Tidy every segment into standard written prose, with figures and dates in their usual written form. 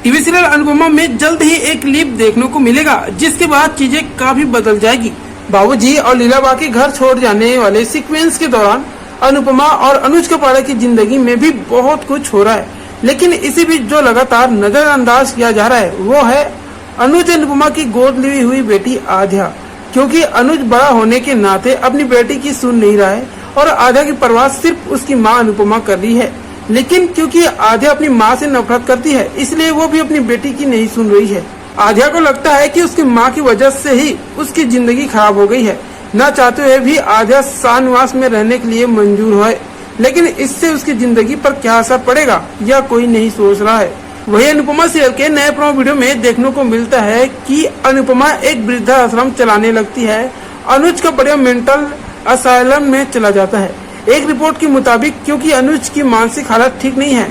TV serial Anupama में जल्द ही एक क्लिप देखने को मिलेगा, जिसके बाद चीजें काफी बदल जाएगी। बाबूजी और लीलाबा के घर छोड़ जाने वाले सीक्वेंस के दौरान अनुपमा और अनुज कपाड़े की जिंदगी में भी बहुत कुछ हो रहा है, लेकिन इसी बीच जो लगातार नजरअंदाज किया जा रहा है वो है अनुज अनुपमा की गोद ली हुई बेटी आध्या। क्योंकि अनुज बड़ा होने के नाते अपनी बेटी की सुन नहीं रहा है और आध्या की परवाह सिर्फ उसकी माँ अनुपमा कर रही है। लेकिन क्योंकि आध्या अपनी माँ से नफरत करती है, इसलिए वो भी अपनी बेटी की नहीं सुन रही है। आध्या को लगता है कि उसकी माँ की वजह से ही उसकी जिंदगी खराब हो गई है। न चाहते हुए भी आध्या शाहनवास में रहने के लिए मंजूर है, लेकिन इससे उसकी जिंदगी पर क्या असर पड़ेगा यह कोई नहीं सोच रहा है। वही अनुपमा सीरियल के नए प्रोमो वीडियो में देखने को मिलता है कि अनुपमा एक वृद्धाश्रम चलाने लगती है। अनुज का बढ़िया मेंटल असाइलम में चला जाता है। एक रिपोर्ट के मुताबिक क्योंकि अनुज की मानसिक हालत ठीक नहीं है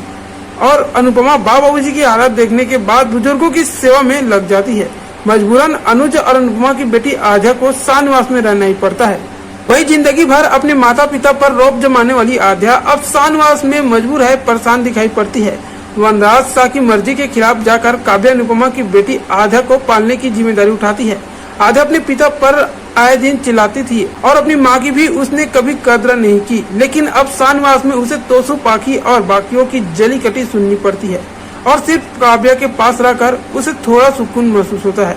और अनुपमा बाबूजी की हालत देखने के बाद बुजुर्गों की सेवा में लग जाती है। मजबूरन अनुज और अनुपमा की बेटी आध्या को शाहनवास में रहना ही पड़ता है। वही जिंदगी भर अपने माता पिता पर रौब जमाने वाली आध्या अब शाहनवास में मजबूर है, परेशान दिखाई पड़ती है। वनराज शाह की मर्जी के खिलाफ जाकर काव्या अनुपमा की बेटी आध्या को पालने की जिम्मेदारी उठाती है। आध्या अपने पिता पर आए दिन चिल्लाती थी और अपनी माँ की भी उसने कभी कदर नहीं की, लेकिन अब शाहनवास में उसे तोसू पाखी और बाकियों की जली कटी सुननी पड़ती है और सिर्फ काव्या के पास रहकर उसे थोड़ा सुकून महसूस होता है।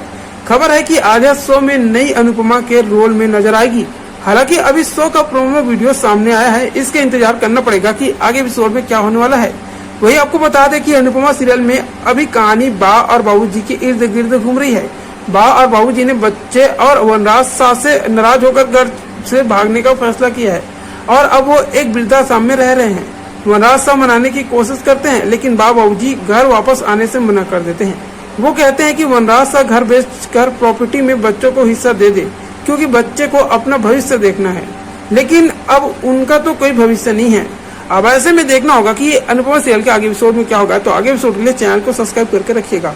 खबर है कि आध्या शो में नई अनुपमा के रोल में नजर आएगी। हालांकि अभी शो का प्रोमो वीडियो सामने आया है, इसके इंतजार करना पड़ेगा कि आगे एपिसोड में क्या होने वाला है। वही आपको बता दें कि अनुपमा सीरियल में अभी कहानी बा और बाबूजी के इर्द गिर्द घूम रही है। बा और बाबूजी ने बच्चे और वनराज शाह से नाराज होकर घर से भागने का फैसला किया है और अब वो एक वृद्धाश्रम में रह रहे हैं। वनराज शाह मनाने की कोशिश करते हैं, लेकिन बाबूजी घर वापस आने से मना कर देते हैं। वो कहते हैं कि वनराज शाह घर बेचकर प्रॉपर्टी में बच्चों को हिस्सा दे दे, क्योंकि बच्चे को अपना भविष्य देखना है। लेकिन अब उनका तो कोई भविष्य नहीं है। अब ऐसे में देखना होगा कि अनुपमा सीरियल के आगे एपिसोड में क्या होगा। तो आगे एपिसोड के लिए चैनल को सब्सक्राइब करके रखिएगा।